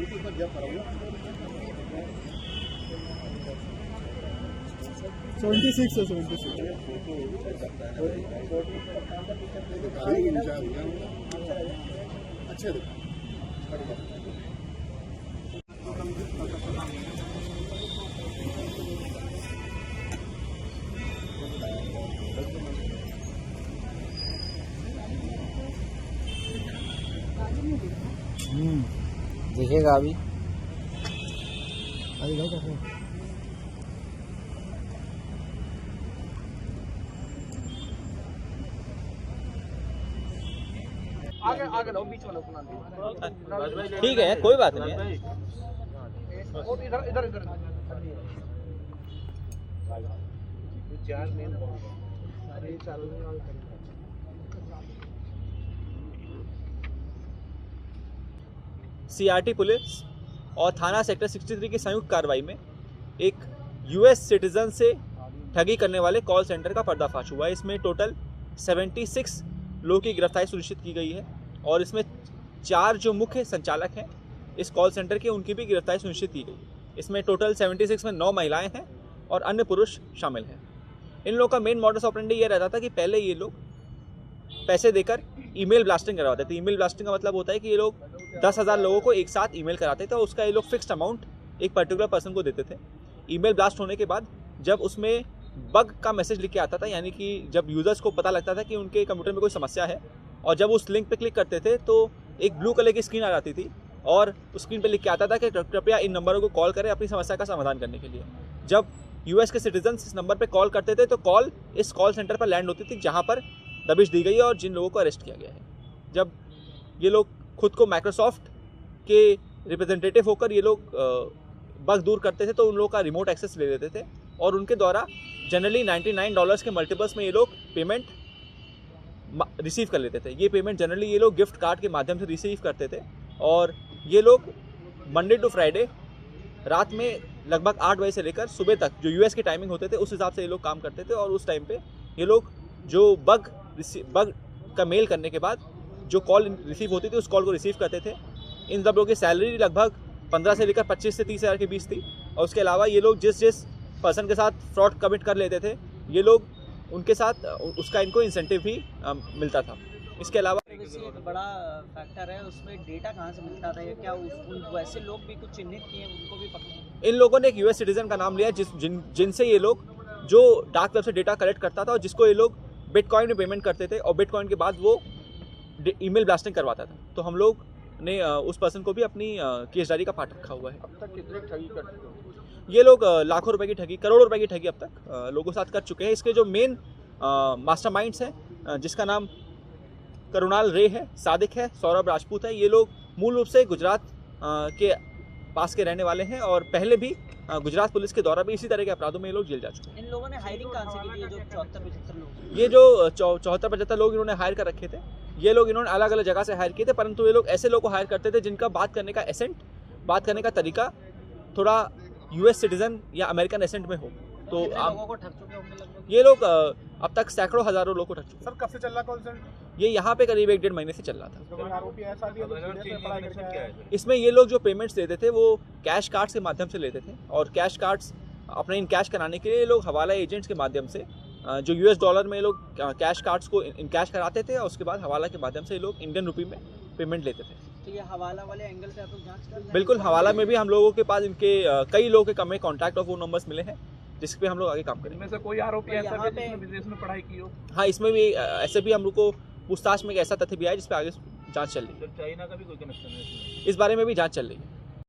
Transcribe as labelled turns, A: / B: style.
A: 76 है 76 अच्छे
B: दिखेगा अभी।
C: आगे आगे लो, बीच वाला अपना
B: ठीक है, कोई बात नहीं है।
C: और इधर इधर इधर चार मेन अरे चालू
B: सीआरटी पुलिस और थाना सेक्टर 63 की संयुक्त कार्रवाई में एक यूएस सिटीजन से ठगी करने वाले कॉल सेंटर का पर्दाफाश हुआ है। इसमें टोटल 76 लोगों की गिरफ्तारी सुनिश्चित की गई है और इसमें 4 जो मुख्य संचालक हैं इस कॉल सेंटर के, उनकी भी गिरफ्तारी सुनिश्चित की गई। इसमें टोटल 76 में 9 महिलाएं हैं और अन्य पुरुष शामिल हैं। इन लोगों का मेन मॉडस ऑपरेंडी ये रहता था कि पहले ये लोग पैसे देकर ईमेल ब्लास्टिंग करवाते थे। ईमेल ब्लास्टिंग का मतलब होता है कि ये लोग 10,000 लोगों को एक साथ ईमेल कराते थे और उसका ये लोग फिक्स्ड अमाउंट एक पर्टिकुलर पर्सन को देते थे। ईमेल ब्लास्ट होने के बाद जब उसमें बग का मैसेज लिख के आता था, यानी कि जब यूज़र्स को पता लगता था कि उनके कंप्यूटर में कोई समस्या है और जब उस लिंक पे क्लिक करते थे तो एक ब्लू कलर की स्क्रीन आ जाती थी और उस स्क्रीन पे लिख के आता था कि कृपया इन नंबरों को कॉल करें अपनी समस्या का समाधान करने के लिए। जब यूएस के सिटीजन्स इस नंबर पे कॉल करते थे तो कॉल इस कॉल सेंटर पर लैंड होती थी जहाँ पर दबिश दी गई है और जिन लोगों को अरेस्ट किया गया है। जब ये लोग खुद को माइक्रोसॉफ्ट के रिप्रेजेंटेटिव होकर ये लोग बग दूर करते थे तो उन लोगों का रिमोट एक्सेस ले लेते थे और उनके द्वारा जनरली $99 के मल्टीपल्स में ये लोग पेमेंट रिसीव कर लेते थे। ये पेमेंट जनरली ये लोग गिफ्ट कार्ड के माध्यम से रिसीव करते थे और ये लोग मंडे टू फ्राइडे रात में लगभग 8 बजे से लेकर सुबह तक जो यूएस की टाइमिंग होते थे उस हिसाब से ये लोग काम करते थे और उस टाइम पे ये लोग जो बग का मेल करने के बाद जो कॉल रिसीव होती थी उस कॉल को रिसीव करते थे। इन सब लोगों की सैलरी लगभग 15 से लेकर 25 से 30 हज़ार के बीच थी और उसके अलावा ये लोग जिस पर्सन के साथ फ्रॉड कमिट कर लेते थे ये लोग उनके साथ उसका इनको इंसेंटिव भी मिलता था। इसके अलावा
D: एक बड़ा फैक्टर है उसमें डेटा कहाँ से मिलता था, क्या वैसे लोग भी कुछ चिन्हित किए उनको भी पकड़े?
B: इन लोगों ने एक यूएस सिटीजन का नाम लिया जिनसे ये लोग जो डार्क वेब से डेटा कलेक्ट करता था और जिसको ये लोग बिटकॉइन में पेमेंट करते थे और बिटकॉइन के बाद वो ईमेल ब्लास्टिंग करवाता था। तो हम लोग ने उस पर्सन को भी अपनी केस डायरी का पार्ट रखा हुआ है।
C: अब तक कितने ठगी कर चुके हो?
B: ये लोग लाखों रुपए की ठगी, करोड़ों रुपए की ठगी अब तक लोगों के साथ कर चुके हैं। इसके जो मेन मास्टरमाइंड्स हैं जिसका नाम करुणाल रे है, सादिक है, सौरभ राजपूत है, ये लोग मूल रूप से गुजरात के पास के रहने वाले हैं और पहले भी गुजरात पुलिस के द्वारा भी इसी तरह के अपराधों में ये लोग जेल जा चुके हैं।
D: इन लोगों ने हायरिंग कहाँ से की थी? जो 74-75 लोग,
B: ये जो 74-75 लोग इन्होंने हायर कर रखे थे, ये लोग इन्होंने अलग अलग जगह से हायर किए थे, परंतु ये लोग ऐसे लोग को हायर करते थे जिनका बात करने का एसेंट, बात करने का तरीका थोड़ा यूएस सिटीजन या अमेरिकन एसेंट में हो। तो
D: लोगों को ठग चुके होंगे लगभग?
B: ये लोग अब तक सैकड़ों हजारों लोग को ठग चुके।
C: सर कब से चल रहा कॉल सेंटर?
B: ये यहाँ पे करीब 1-1.5 महीने से चल रहा था।
C: कोई आरोपी ऐसा भी है?
B: इसमें ये लोग जो पेमेंट्स लेते थे वो कैश कार्ड्स के माध्यम से लेते थे और कैश कार्ड्स अपने इन कैश कराने के लिए लोग हवाला एजेंट्स के माध्यम से जो यूएस डॉलर में लोग कैश कार्ड्स को इन कैश कराते थे और उसके बाद हवाला के माध्यम से ये लोग इंडियन रुपी में पेमेंट लेते थे।
D: तो ये हवाला वाले एंगल से आप लोग जांच कर रहे हैं?
B: बिल्कुल, हवाला में भी हम लोगों के पास इनके कई लोगों के हमें कॉन्टैक्ट और फोन नंबर्स मिले हैं जिस पे हम लोग आगे काम करेंगे।
C: इनमें से कोई आरोपी ऐसा भी है जिसने विदेश में पढ़ाई की हो?
B: हाँ, इसमें भी ऐसे भी हम लोग को पूछताछ में एक ऐसा तथ्य भी आया जिस पे आगे जांच चल रही है।
C: चाइना का भी कोई कनेक्शन है?
B: इस बारे में भी जांच चल रही है।